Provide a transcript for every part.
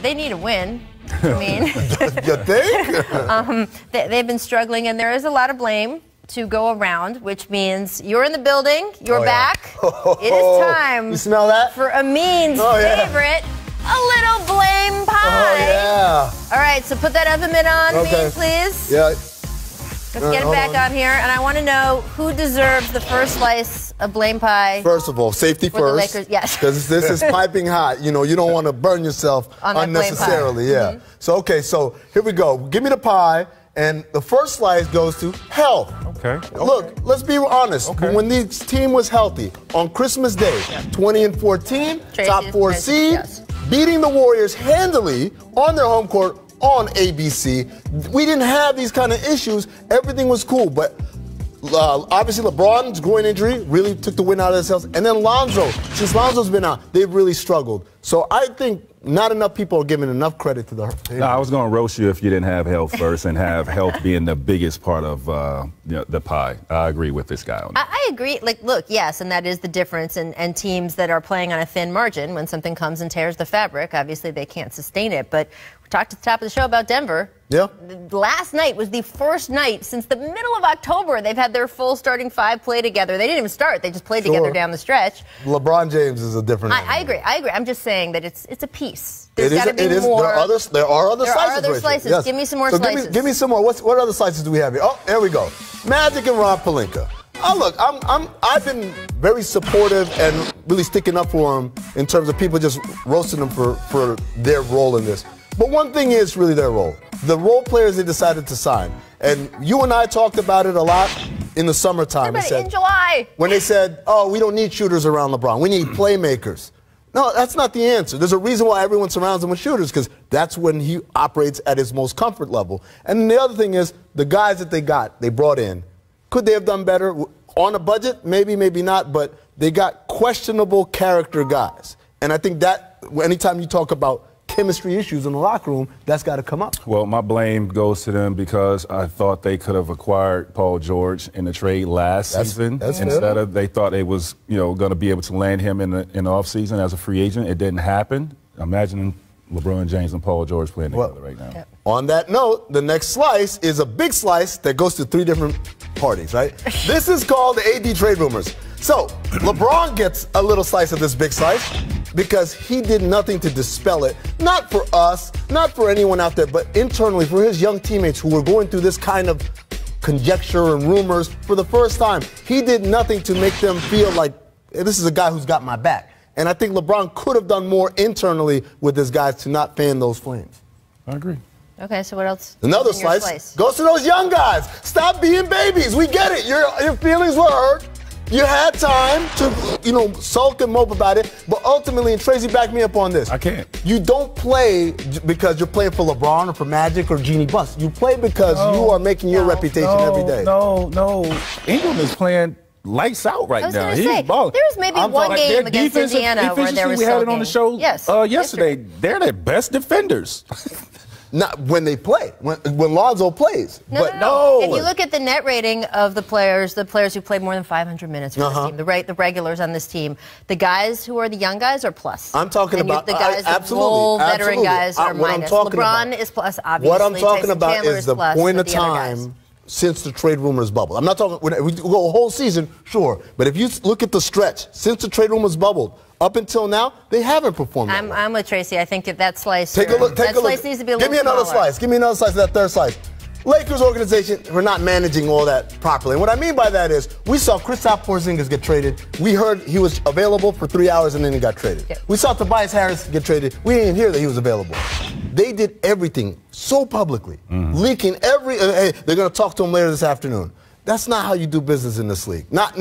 they need a win. I mean, you think? They've been struggling, and there is a lot of blame to go around, which means you're in the building, you're back. It is time. You smell that? For Amin's favorite, a little blame pie. Oh, yeah. All right, so put that oven mitt on, Amin, please. Yeah. Let's get it back on here, and I want to know who deserves the first slice of blame pie. First of all, safety for the first. Lakers. Yes. Because this is piping hot. You know, you don't want to burn yourself unnecessarily. Yeah. So, okay, so here we go. Give me the pie, and the first slice goes to health. Okay. Look, let's be honest. When this team was healthy, on Christmas Day, 20-14, top 4 seed, beating the Warriors handily on their home court, on ABC. We didn't have these kind of issues. Everything was cool. But obviously LeBron's groin injury really took the wind out of his sails. And then Lonzo, since Lonzo's been out, they've really struggled. So I think not enough people are giving enough credit to the. No, I was going to roast you if you didn't have health first and have health being the biggest part of the pie. I agree with this guy on that. I agree. Like, look, yes, and that is the difference. And teams that are playing on a thin margin, when something comes and tears the fabric, obviously they can't sustain it. But we talked at the top of the show about Denver. Yeah. Last night was the first night since the middle of October they've had their full starting five play together. They didn't even start. They just played together down the stretch. LeBron James is a different I agree. I'm just saying that it's a piece. There's got to be more. There are other slices. There are other slices. Yes. Give me some more slices. Give me some more. What other slices do we have here? Oh, there we go. Magic and Rob Pelinka. Oh, look, I've been very supportive and really sticking up for him in terms of people just roasting them for their role in this. But one thing is really their role. The role players they decided to sign. And you and I talked about it a lot in the summertime. In July. When they said, oh, we don't need shooters around LeBron. We need playmakers. No, that's not the answer. There's a reason why everyone surrounds him with shooters, because that's when he operates at his most comfort level. And the other thing is, the guys that they brought in, could they have done better? On a budget? Maybe, maybe not, but they got questionable character guys. And I think that anytime you talk about chemistry issues in the locker room, that's got to come up. Well, my blame goes to them because I thought they could have acquired Paul George in the trade last season. Instead of they thought they was going to be able to land him in the offseason as a free agent. It didn't happen. Imagine LeBron James and Paul George playing together right now. On that note, the next slice is a big slice that goes to 3 different parties, right? This is called the AD trade rumors. So LeBron gets a little slice of this big slice because he did nothing to dispel it. Not for us, not for anyone out there, but internally for his young teammates who were going through this kind of conjecture and rumors for the first time. He did nothing to make them feel like, hey, this is a guy who's got my back. And I think LeBron could have done more internally with his guys to not fan those flames. I agree. Okay, so what else? Another slice goes to those young guys. Stop being babies. We get it. Your feelings were hurt. You had time to, sulk and mope about it. But ultimately, and Tracy, back me up on this. I can't. You don't play because you're playing for LeBron or for Magic or Jeannie Buss. You play because you are making your reputation every day. No. Ingram is playing lights out right now. He's balling. There was maybe one game against Indiana where there was we had it on the show yesterday. They're their best defenders. Not when they play, when Lonzo plays. No. If you look at the net rating of the players who played more than 500 minutes for this team, the regulars on this team, the guys who are the young guys are plus. I'm talking about the guys, the full veteran guys are minus. LeBron is plus, obviously. What I'm talking about is the point of time since the trade rumors bubbled. I'm not talking, we go a whole season, sure. But if you look at the stretch, since the trade rumors bubbled, up until now, they haven't performed. I'm with Tracy. I think that slice. Take a look. That slice needs to be a little smaller. Give me another slice. Give me another slice of that third slice. Lakers organization, we're not managing all that properly. And what I mean by that is, we saw Kristaps Porzingis get traded. We heard he was available for 3 hours and then he got traded. Yep. We saw Tobias Harris get traded. We didn't hear that he was available. They did everything so publicly, leaking every. Hey, they're going to talk to him later this afternoon. That's not how you do business in this league. Not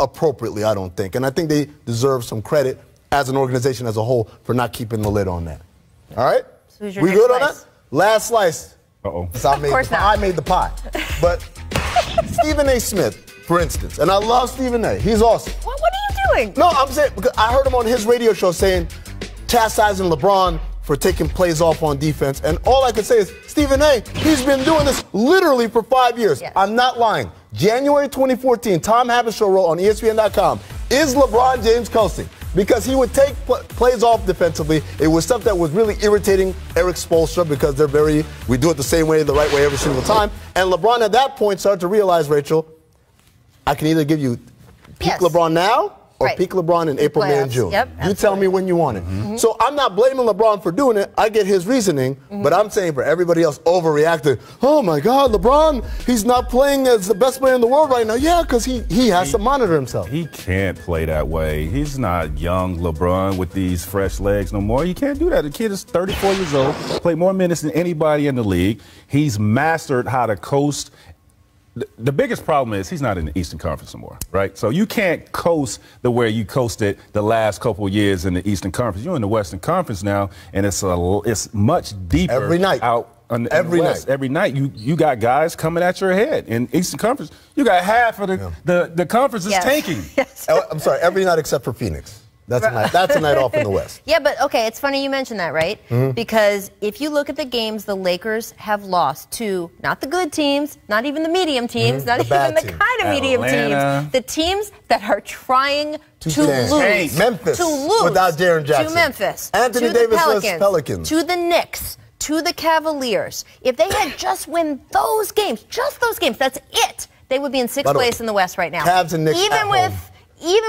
appropriately, I don't think. And I think they deserve some credit as an organization as a whole for not keeping the lid on that. All right? So who's your we next good slice? On that? Last slice. Uh-oh. I made the pie. But Stephen A. Smith, for instance, and I love Stephen A. He's awesome. What are you doing? No, I'm saying, because I heard him on his radio show saying, chastising LeBron for taking plays off on defense. And all I can say is, Stephen A., he's been doing this literally for 5 years. Yes. I'm not lying. January 2014, Tom Habashow wrote on ESPN.com, is LeBron James coasting? because he would take plays off defensively. It was stuff that was really irritating Eric Spoelstra because we do it the same way, the right way every single time. And LeBron at that point started to realize, Rachel, I can either give you peak LeBron now or peak LeBron in April, May, and June. Yep, you tell me when you want it. So I'm not blaming LeBron for doing it. I get his reasoning, but I'm saying for everybody else overreacting, oh my God, LeBron, he's not playing as the best player in the world right now. Yeah, because he has to monitor himself. He can't play that way. He's not young LeBron with these fresh legs no more. You can't do that. The kid is 34 years old, played more minutes than anybody in the league. He's mastered how to coast. The biggest problem is he's not in the Eastern Conference anymore, right? So you can't coast the way you coasted the last couple of years in the Eastern Conference. You're in the Western Conference now, and it's much deeper. Every night. Every night you got guys coming at your head. In Eastern Conference, you got half of the conference is tanking. Yes. I'm sorry, every night except for Phoenix. That's a night off in the West. Yeah, but okay, it's funny you mentioned that, right? Because if you look at the games the Lakers have lost to, not the good teams, not even the medium teams, not even the kind of medium teams, the teams that are trying to lose. Memphis. To lose. Without Jaren Jackson. To Memphis. Anthony Davis' Pelicans. To the Knicks. To the Cavaliers. If they had just won those games, just those games, that's it, they would be in sixth place in the West right now. Cavs and Knicks Even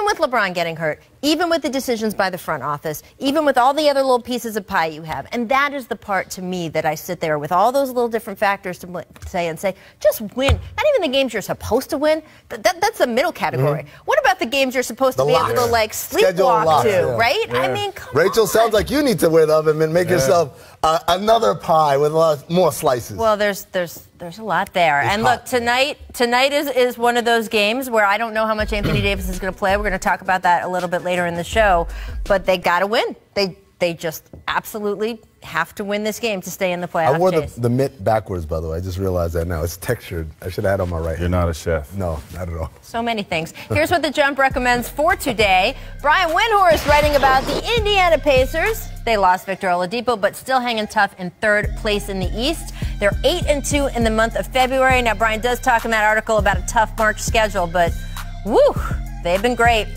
with LeBron getting hurt, even with the decisions by the front office, even with all the other little pieces of pie you have. And that is the part to me that I sit there with all those little different factors to say, just win. Not even the games you're supposed to win. That's the middle category. What about the games you're supposed to be able to sleepwalk to, right? Yeah. I mean, come Rachel, on. sounds like you need to wear the oven and make yourself another pie with a lot more slices. Well, there's a lot there. And look, tonight is one of those games where I don't know how much Anthony Davis is going to play. We're going to talk about that a little bit later in the show. But they got to win. They just absolutely have to win this game to stay in the playoff. I wore the mitt backwards, by the way. I just realized that now. It's textured. I should have had it on my right hand. You're not a chef. No, not at all. So many things. Here's what the Jump recommends for today. Brian Windhorst writing about the Indiana Pacers. They lost Victor Oladipo, but still hanging tough in third place in the East. They're 8-2 in the month of February. Now, Brian does talk in that article about a tough March schedule, but woo, they've been great.